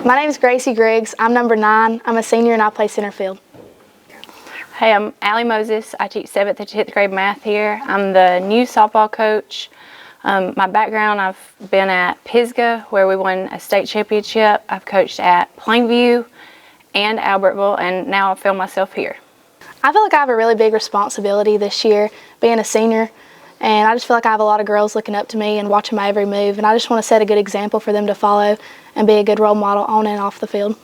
My name is Gracie Griggs. I'm number 9. I'm a senior and I play center field. Hey, I'm Allie Moses. I teach 7th and 10th grade math here. I'm the new softball coach. My background, I've been at Pisgah, where we won a state championship. I've coached at Plainview and Albertville, and now I feel myself here. I feel like I have a really big responsibility this year, being a senior, and I just feel like I have a lot of girls looking up to me and watching my every move, and I just want to set a good example for them to follow and be a good role model on and off the field.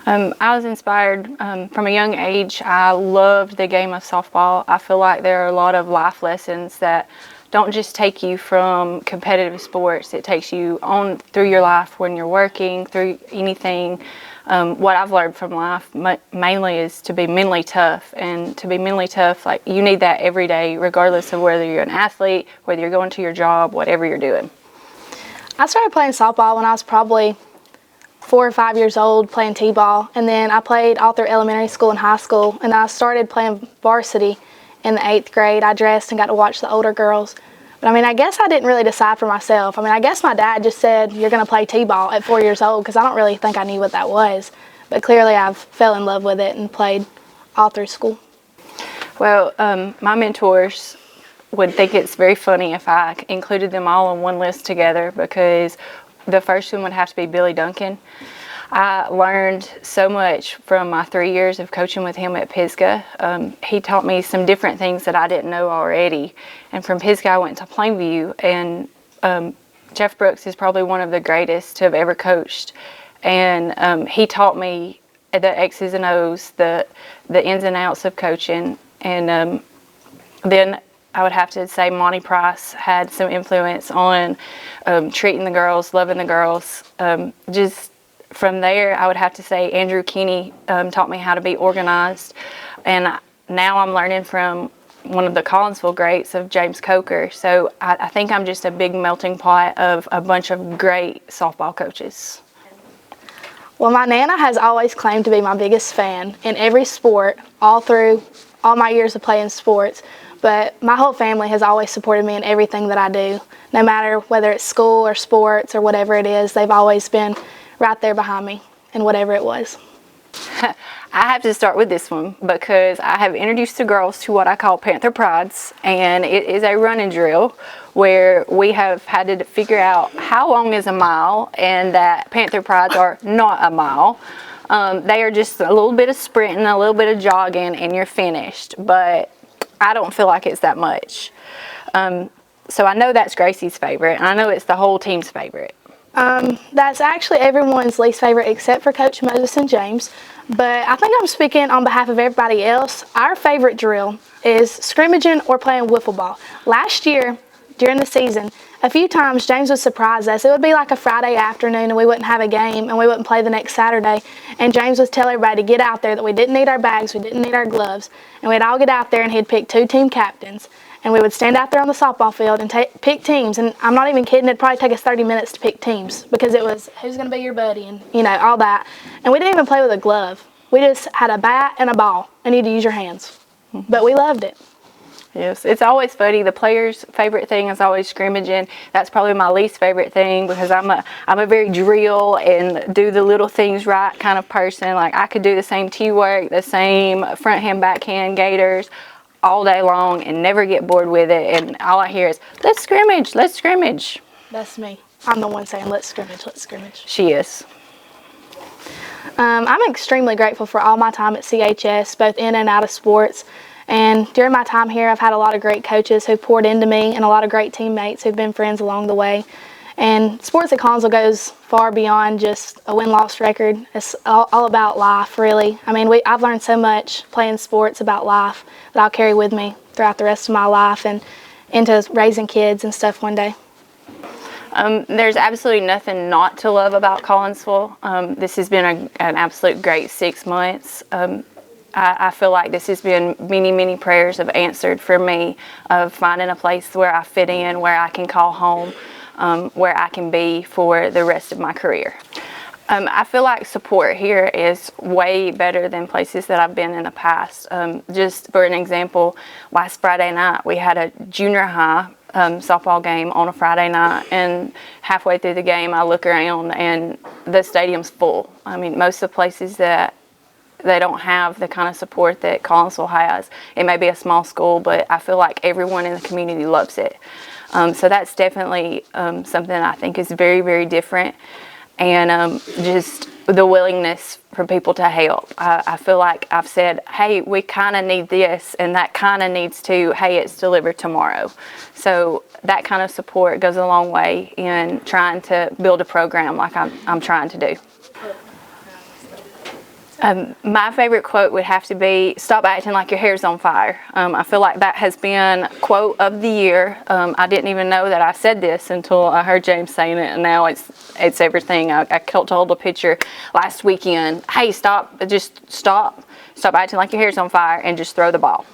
I was inspired from a young age. I loved the game of softball. I feel like there are a lot of life lessons that don't just take you from competitive sports. It takes you on through your life when you're working, through anything. What I've learned from life mainly is to be mentally tough. And to be mentally tough, like, you need that every day, regardless of whether you're an athlete, whether you're going to your job, whatever you're doing. I started playing softball when I was probably 4 or 5 years old, playing t-ball, and then I played all through elementary school and high school, and I started playing varsity in the 8th grade. I dressed and got to watch the older girls. But I guess I didn't really decide for myself. I guess my dad just said, you're going to play t-ball at 4 years old, because I don't really think I knew what that was. But clearly I fell in love with it and played all through school. Well, my mentors would think it's very funny if I included them all on one list together, because the first one would have to be Billy Duncan. I learned so much from my 3 years of coaching with him at Pisgah. He taught me some different things that I didn't know already. And from Pisgah, I went to Plainview, and Jeff Brooks is probably one of the greatest to have ever coached. And he taught me the X's and O's, the ins and outs of coaching. And then I would have to say Monty Price had some influence on treating the girls, loving the girls. Just from there, I would have to say Andrew Keeney taught me how to be organized. And now I'm learning from one of the Collinsville greats of James Coker. So I think I'm just a big melting pot of a bunch of great softball coaches. Well, my Nana has always claimed to be my biggest fan in every sport, all through all my years of playing sports. But my whole family has always supported me in everything that I do. No matter whether it's school or sports or whatever it is, they've always been right there behind me in whatever it was. I have to start with this one because I have introduced the girls to what I call Panther Prides, and it is a running drill where we have had to figure out how long is a mile, and that Panther Prides are not a mile. They are just a little bit of sprinting, a little bit of jogging, and you're finished. But I don't feel like it's that much. So I know that's Gracie's favorite, and I know it's the whole team's favorite. That's actually everyone's least favorite except for Coach Moses and James. But I think I'm speaking on behalf of everybody else. Our favorite drill is scrimmaging or playing wiffle ball. Last year, during the season, a few times James would surprise us. It would be like a Friday afternoon and we wouldn't have a game and we wouldn't play the next Saturday. And James would tell everybody to get out there, that we didn't need our bags, we didn't need our gloves. And we'd all get out there and he'd pick 2 team captains. And we would stand out there on the softball field and pick teams. And I'm not even kidding, it'd probably take us 30 minutes to pick teams because it was who's going to be your buddy and, all that. And we didn't even play with a glove. We just had a bat and a ball and you'd use your hands. But we loved it. Yes, it's always funny. The players' favorite thing is always scrimmaging. That's probably my least favorite thing because I'm a very drill and do the little things right kind of person. Like, I could do the same tee work, the same front hand, backhand, gators all day long and never get bored with it. And all I hear is, let's scrimmage, let's scrimmage. That's me. I'm the one saying, let's scrimmage, let's scrimmage. She is. I'm extremely grateful for all my time at CHS, both in and out of sports. And during my time here, I've had a lot of great coaches who poured into me and a lot of great teammates who've been friends along the way. And sports at Collinsville goes far beyond just a win-loss record. It's all about life, really. I've learned so much playing sports about life that I'll carry with me throughout the rest of my life and into raising kids and stuff one day. There's absolutely nothing not to love about Collinsville. This has been an absolute great 6 months. I feel like this has been many, many prayers have answered for me of finding a place where I fit in, where I can call home, where I can be for the rest of my career. I feel like support here is way better than places that I've been in the past. Just for an example, last Friday night we had a junior high softball game on a Friday night, and halfway through the game I look around and the stadium's full. I mean, most of the places that they don't have the kind of support that Collinsville has. It may be a small school, but I feel like everyone in the community loves it. So that's definitely something I think is very, very different. And just the willingness for people to help. I feel like I've said, hey, we kind of need this, and that kind of needs to, hey, it's delivered tomorrow. So that kind of support goes a long way in trying to build a program like I'm trying to do. My favorite quote would have to be, "Stop acting like your hair's on fire." I feel like that has been quote of the year. I didn't even know that I said this until I heard James saying it, and now it's everything. I told a picture last weekend, hey, stop acting like your hair's on fire and just throw the ball.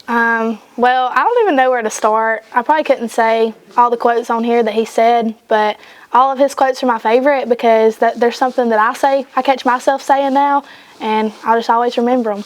Well, I don't even know where to start. I probably couldn't say all the quotes on here that he said, but all of his quotes are my favorite because there's something that I catch myself saying now, and I'll just always remember them.